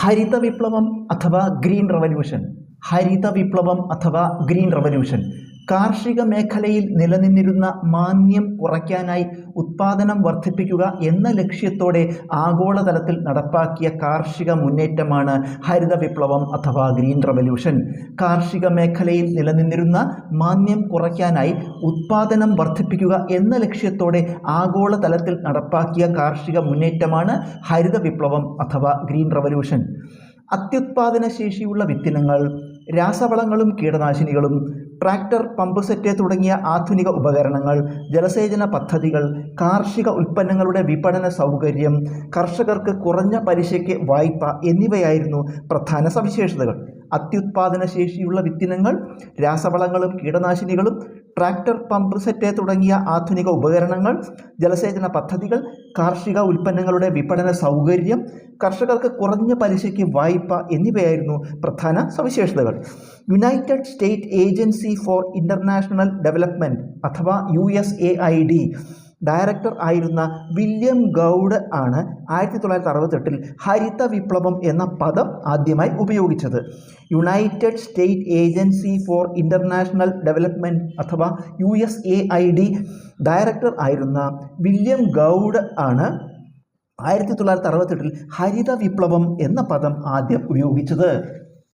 ഹരിത വിപ്ലവം അഥവാ green revolution. ഹരിത വിപ്ലവം അഥവാ ഗ്രീൻ റവല്യൂഷൻ കാർഷിക മേഖലയിൽ നിലനിന്നിരുന്ന മാന്ദ്യം കുറയ്ക്കാനായി ഉത്പാദനം വർദ്ധിപ്പിക്കുക എന്ന ലക്ഷ്യത്തോടെ ആഗോളതലത്തിൽ നടപ്പാക്കിയ കാർഷിക മുന്നേറ്റമാണ് ഹരിത വിപ്ലവം അഥവാ ഗ്രീൻ റവല്യൂഷൻ. കാർഷിക മേഖലയിൽ നിലനിന്നിരുന്ന മാന്ദ്യം കുറയ്ക്കാനായി ഉത്പാദനം വർദ്ധിപ്പിക്കുക എന്ന ലക്ഷ്യത്തോടെ ആഗോളതലത്തിൽ നടപ്പാക്കിയ കാർഷിക മുന്നേറ്റമാണ് ഹരിത വിപ്ലവം അഥവാ ഗ്രീൻ റവല്യൂഷൻ. അത്യുത്പാദന ശേഷിയുള്ള വിത്തിനങ്ങൾ, രാസവളങ്ങളും കീടനാശിനികളും, ട്രാക്ടർ, പമ്പ് സെറ്റ് തുടങ്ങിയ ആധുനിക ഉപകരണങ്ങൾ, ജലസേചന പദ്ധതികൾ, കാർഷിക ഉൽപ്പന്നങ്ങളുടെ വിപണന സൗകര്യം, കർഷകർക്ക് കുറഞ്ഞ പലിശയ്ക്ക് വായ്പ എന്നിവയായിരുന്നു പ്രധാന സവിശേഷതകൾ. അത്യുത്പാദന ശേഷിയുള്ള വിത്തിനങ്ങൾ, രാസവളങ്ങളും കീടനാശിനികളും, ട്രാക്ടർ, പമ്പ് സെറ്റ് തുടങ്ങിയ ആധുനിക ഉപകരണങ്ങൾ, ജലസേചന പദ്ധതികൾ, കാർഷിക ഉൽപ്പന്നങ്ങളുടെ വിപണന സൗകര്യം, കർഷകർക്ക് കുറഞ്ഞ പലിശയ്ക്ക് വായ്പ എന്നിവയായിരുന്നു പ്രധാന സവിശേഷതകൾ. United state agency four international development അഥവാ USAID ഡയറക്ടർ ആയിരുന്ന വില്യം ഗൗഡ് ആണ് 1968 ഹരിത വിപ്ലവം എന്ന പദം ആദ്യമായി ഉപയോഗിച്ചത്. United state agency four international development അഥവാ USAID ഡയറക്ടർ ആയിരുന്ന വില്യം ഗൗഡ് ആണ് 1968 ഹരിത വിപ്ലവം എന്ന പദം ആദ്യം ഉപയോഗിച്ചത്.